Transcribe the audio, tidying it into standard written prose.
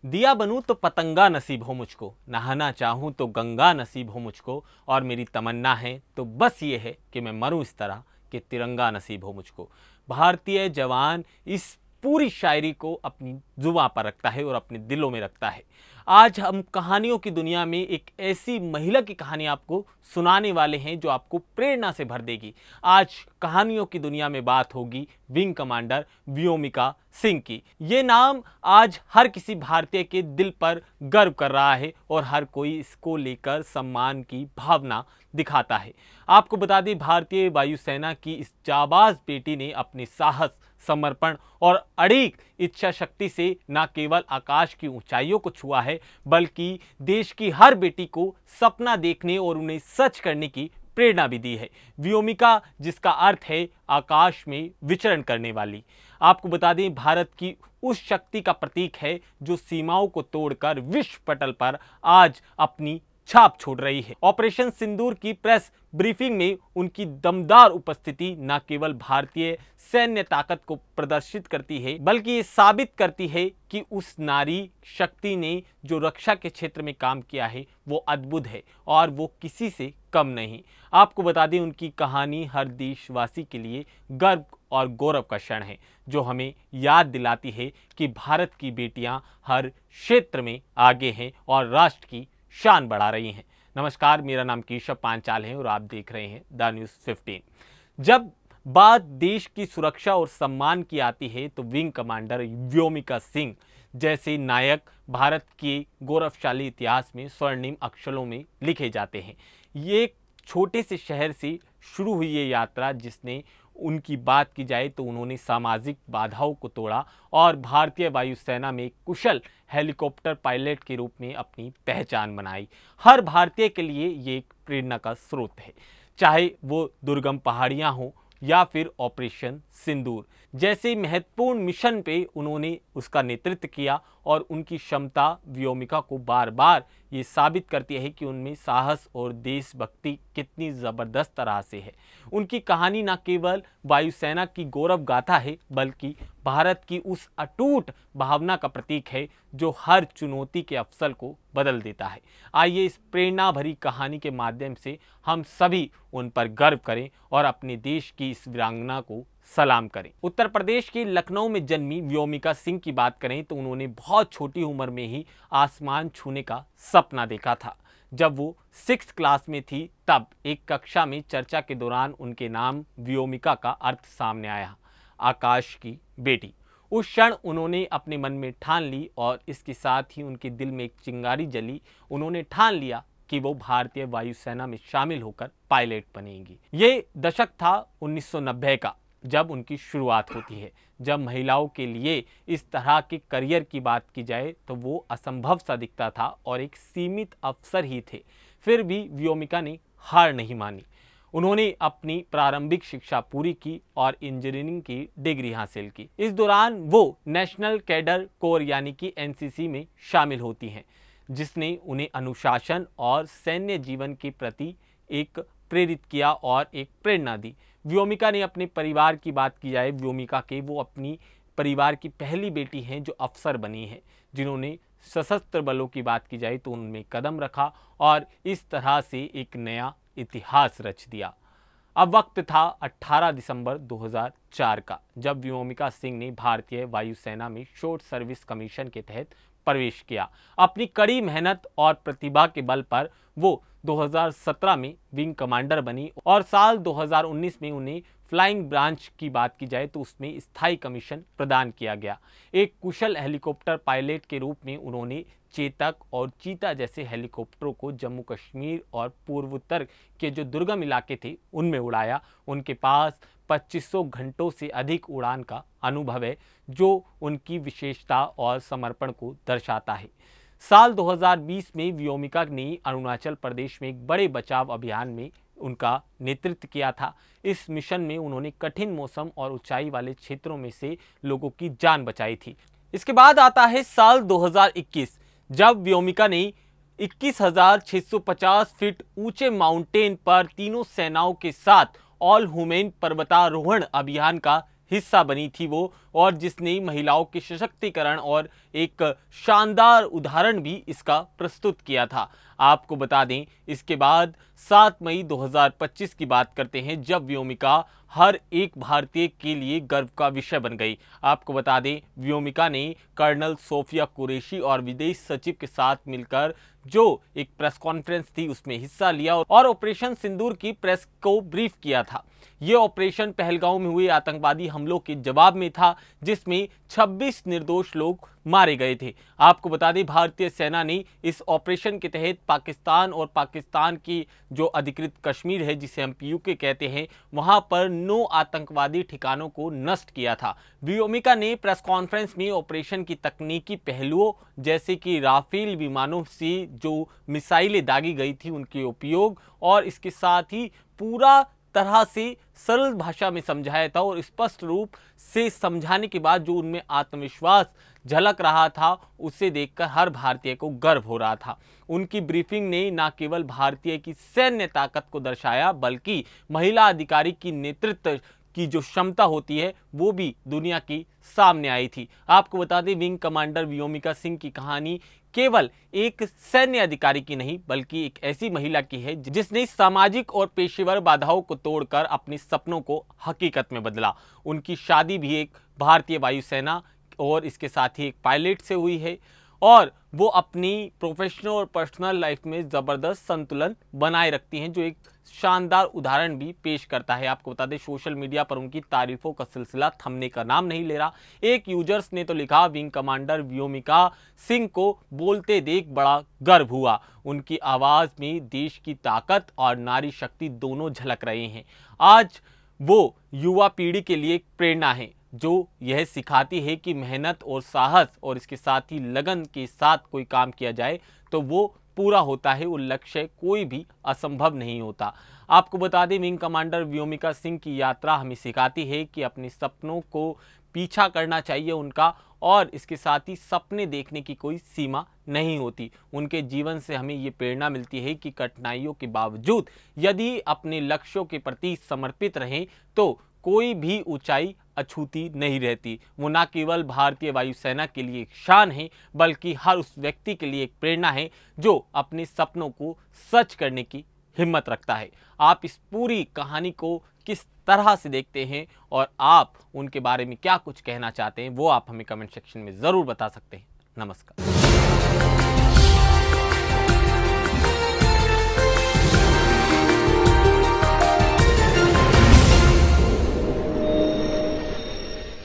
दिया बनूं तो पतंगा नसीब हो मुझको, नहाना चाहूं तो गंगा नसीब हो मुझको, और मेरी तमन्ना है तो बस ये है कि मैं मरूं इस तरह कि तिरंगा नसीब हो मुझको। भारतीय जवान इस पूरी शायरी को अपनी जुबां पर रखता है और अपने दिलों में रखता है। आज हम कहानियों की दुनिया में एक ऐसी महिला की कहानी आपको सुनाने वाले हैं जो आपको प्रेरणा से भर देगी। आज कहानियों की दुनिया में बात होगी विंग कमांडर व्योमिका सिंह की। ये नाम आज हर किसी भारतीय के दिल पर गर्व कर रहा है और हर कोई इसको लेकर सम्मान की भावना दिखाता है। आपको बता दें, भारतीय वायुसेना की इस जाबाज बेटी ने अपने साहस, समर्पण और अड़िग इच्छा शक्ति से न केवल आकाश की ऊंचाइयों को छुआ है, बल्कि देश की हर बेटी को सपना देखने और उन्हें सच करने की प्रेरणा भी दी है। व्योमिका, जिसका अर्थ है आकाश में विचरण करने वाली। आपको बता दें, भारत की उस शक्ति का प्रतीक है जो सीमाओं को तोड़कर विश्व पटल पर आज अपनी छाप छोड़ रही है। ऑपरेशन सिंदूर की प्रेस ब्रीफिंग में उनकी दमदार उपस्थिति न केवल भारतीय सैन्य ताकत को प्रदर्शित करती है, बल्कि ये साबित करती है कि उस नारी शक्ति ने जो रक्षा के क्षेत्र में काम किया है वो अद्भुत है और वो किसी से कम नहीं। आपको बता दें, उनकी कहानी हर देशवासी के लिए गर्व और गौरव का क्षण है, जो हमें याद दिलाती है कि भारत की बेटियां हर क्षेत्र में आगे हैं और राष्ट्र की शान बढ़ा रही हैं। नमस्कार, मेरा नाम केशव पांचाल है और आप देख रहे हैं द न्यूज़ 15। जब बात देश की सुरक्षा और सम्मान की आती है तो विंग कमांडर व्योमिका सिंह जैसे नायक भारत के गौरवशाली इतिहास में स्वर्णिम अक्षरों में लिखे जाते हैं। ये एक छोटे से शहर से शुरू हुई ये यात्रा, जिसने उनकी बात की जाए तो उन्होंने सामाजिक बाधाओं को तोड़ा और भारतीय वायुसेना में कुशल हेलीकॉप्टर पायलट के रूप में अपनी पहचान बनाई। हर भारतीय के लिए ये एक प्रेरणा का स्रोत है, चाहे वो दुर्गम पहाड़ियां हों या फिर ऑपरेशन सिंदूर जैसे महत्वपूर्ण मिशन पे उन्होंने उसका नेतृत्व किया। और उनकी क्षमता व्योमिका को बार बार ये साबित करती है कि उनमें साहस और देशभक्ति कितनी ज़बरदस्त तरह से है। उनकी कहानी न केवल वायुसेना की गौरव गाथा है, बल्कि भारत की उस अटूट भावना का प्रतीक है जो हर चुनौती के अवसर को बदल देता है। आइए इस प्रेरणा भरी कहानी के माध्यम से हम सभी उन पर गर्व करें और अपने देश की इस वीरांगना को सलाम करें। उत्तर प्रदेश के लखनऊ में जन्मी व्योमिका सिंह की बात करें तो उन्होंने बहुत छोटी उम्र में ही आसमान छूने का सपना देखा था। जब वो 6th क्लास में थी, तब एक कक्षा में चर्चा के दौरान उनके नाम व्योमिका का अर्थ सामने आया, आकाश की बेटी। उस क्षण उन्होंने अपने मन में ठान ली और इसके साथ ही उनके दिल में एक चिंगारी जली। उन्होंने ठान लिया कि वो भारतीय वायुसेना में शामिल होकर पायलट बनेंगी। ये दशक था 1990 का, जब उनकी शुरुआत होती है। जब महिलाओं के लिए इस तरह के करियर की बात की जाए तो वो असंभव सा दिखता था और एक सीमित अवसर ही थे। फिर भी व्योमिका ने हार नहीं मानी। उन्होंने अपनी प्रारंभिक शिक्षा पूरी की और इंजीनियरिंग की डिग्री हासिल की। इस दौरान वो नेशनल कैडर कोर यानी कि NCC में शामिल होती हैं, जिसने उन्हें अनुशासन और सैन्य जीवन के प्रति एक प्रेरित किया और एक प्रेरणा दी। व्योमिका ने अपने परिवार की बात की जाए, व्योमिका के वो अपनी परिवार की पहली बेटी हैं जो अफसर बनी हैं, जिन्होंने सशस्त्र बलों की बात की जाए तो उनमें कदम रखा और इस तरह से एक नया इतिहास रच दिया। अब वक्त था 18 दिसंबर 2004 का, जब व्योमिका सिंह ने भारतीय वायुसेना में शॉर्ट सर्विस कमीशन के तहत प्रवेश किया। अपनी कड़ी मेहनत और प्रतिभा के बल पर वो 2017 में विंग कमांडर बनी और साल 2019 में उन्हें फ्लाइंग ब्रांच की बात की जाए तो उसमें स्थायी कमीशन प्रदान किया गया। एक कुशल हेलीकॉप्टर पायलट के रूप में उन्होंने चेतक और चीता जैसे हेलीकॉप्टरों को जम्मू कश्मीर और पूर्वोत्तर के जो दुर्गम इलाके थे उनमें उड़ाया। उनके पास 2500 घंटों से अधिक उड़ान का अनुभव है, जो उनकी विशेषता और समर्पण को दर्शाता है। साल 2020 में व्योमिका ने अरुणाचल प्रदेश में एक बड़े बचाव अभियान में उनका नेतृत्व किया था। इस मिशन में उन्होंने कठिन मौसम और ऊंचाई वाले क्षेत्रों में से लोगों की जान बचाई थी। इसके बाद आता है साल 2021, जब व्योमिका ने 21,650 फीट ऊंचे माउंटेन पर तीनों सेनाओं के साथ ऑल ह्यूमन पर्वतारोहण अभियान का हिस्सा बनी थी वो, और जिसने महिलाओं के सशक्तिकरण और एक शानदार उदाहरण भी इसका प्रस्तुत किया था। आपको बता दें, इसके बाद 7 मई 2025 की बात करते हैं, जब व्योमिका हर एक भारतीय के लिए गर्व का विषय बन गई। आपको बता दें, व्योमिका ने कर्नल सोफिया कुरैशी और विदेश सचिव के साथ मिलकर जो एक प्रेस कॉन्फ्रेंस थी उसमें हिस्सा लिया और ऑपरेशन सिंदूर की प्रेस को ब्रीफ किया था। यह ऑपरेशन पहलगांव में हुए आतंकवादी हमलों के जवाब में था, जिसमें 26 निर्दोष लोग मारे गए थे। आपको बता दें, भारतीय सेना ने इस ऑपरेशन के तहत पाकिस्तान और पाकिस्तान की जो अधिकृत कश्मीर है, जिसे हम पीयूके कहते हैं, वहां पर 9 आतंकवादी ठिकानों को नष्ट किया था। व्योमिका ने प्रेस कॉन्फ्रेंस में ऑपरेशन की तकनीकी पहलुओं जैसे कि राफेल विमानों से जो मिसाइलें दागी गई थी उनके उपयोग और इसके साथ ही पूरा तरह से सरल भाषा में समझाया था और स्पष्ट रूप से समझाने के बाद जो उनमें आत्मविश्वास झलक रहा था, उसे देखकर हर भारतीय को गर्व हो रहा था। उनकी ब्रीफिंग ने न केवल भारतीय की सैन्य ताकत को दर्शाया, बल्कि महिला अधिकारी की नेतृत्व की जो क्षमता होती है वो भी दुनिया की सामने आई थी। आपको बता दें, विंग कमांडर व्योमिका सिंह की कहानी केवल एक सैन्य अधिकारी की नहीं, बल्कि एक ऐसी महिला की है जिसने सामाजिक और पेशेवर बाधाओं को तोड़कर अपने सपनों को हकीकत में बदला। उनकी शादी भी एक भारतीय वायुसेना और इसके साथ ही एक पायलट से हुई है और वो अपनी प्रोफेशनल और पर्सनल लाइफ में ज़बरदस्त संतुलन बनाए रखती हैं, जो एक शानदार उदाहरण भी पेश करता है। आपको बता दें, सोशल मीडिया पर उनकी तारीफों का सिलसिला थमने का नाम नहीं ले रहा। एक यूजर्स ने तो लिखा, विंग कमांडर व्योमिका सिंह को बोलते देख बड़ा गर्व हुआ। उनकी आवाज़ में देश की ताकत और नारी शक्ति दोनों झलक रहे हैं। आज वो युवा पीढ़ी के लिए एक प्रेरणा है, जो यह सिखाती है कि मेहनत और साहस और इसके साथ ही लगन के साथ कोई काम किया जाए तो वो पूरा होता है, वो लक्ष्य कोई भी असंभव नहीं होता। आपको बता दें, विंग कमांडर व्योमिका सिंह की यात्रा हमें सिखाती है कि अपने सपनों को पीछा करना चाहिए उनका, और इसके साथ ही सपने देखने की कोई सीमा नहीं होती। उनके जीवन से हमें ये प्रेरणा मिलती है कि कठिनाइयों के बावजूद यदि अपने लक्ष्यों के प्रति समर्पित रहें तो कोई भी ऊंचाई अछूती नहीं रहती। वो न केवल भारतीय वायुसेना के लिए एक शान है, बल्कि हर उस व्यक्ति के लिए एक प्रेरणा है जो अपने सपनों को सच करने की हिम्मत रखता है। आप इस पूरी कहानी को किस तरह से देखते हैं और आप उनके बारे में क्या कुछ कहना चाहते हैं, वो आप हमें कमेंट सेक्शन में ज़रूर बता सकते हैं। नमस्कार।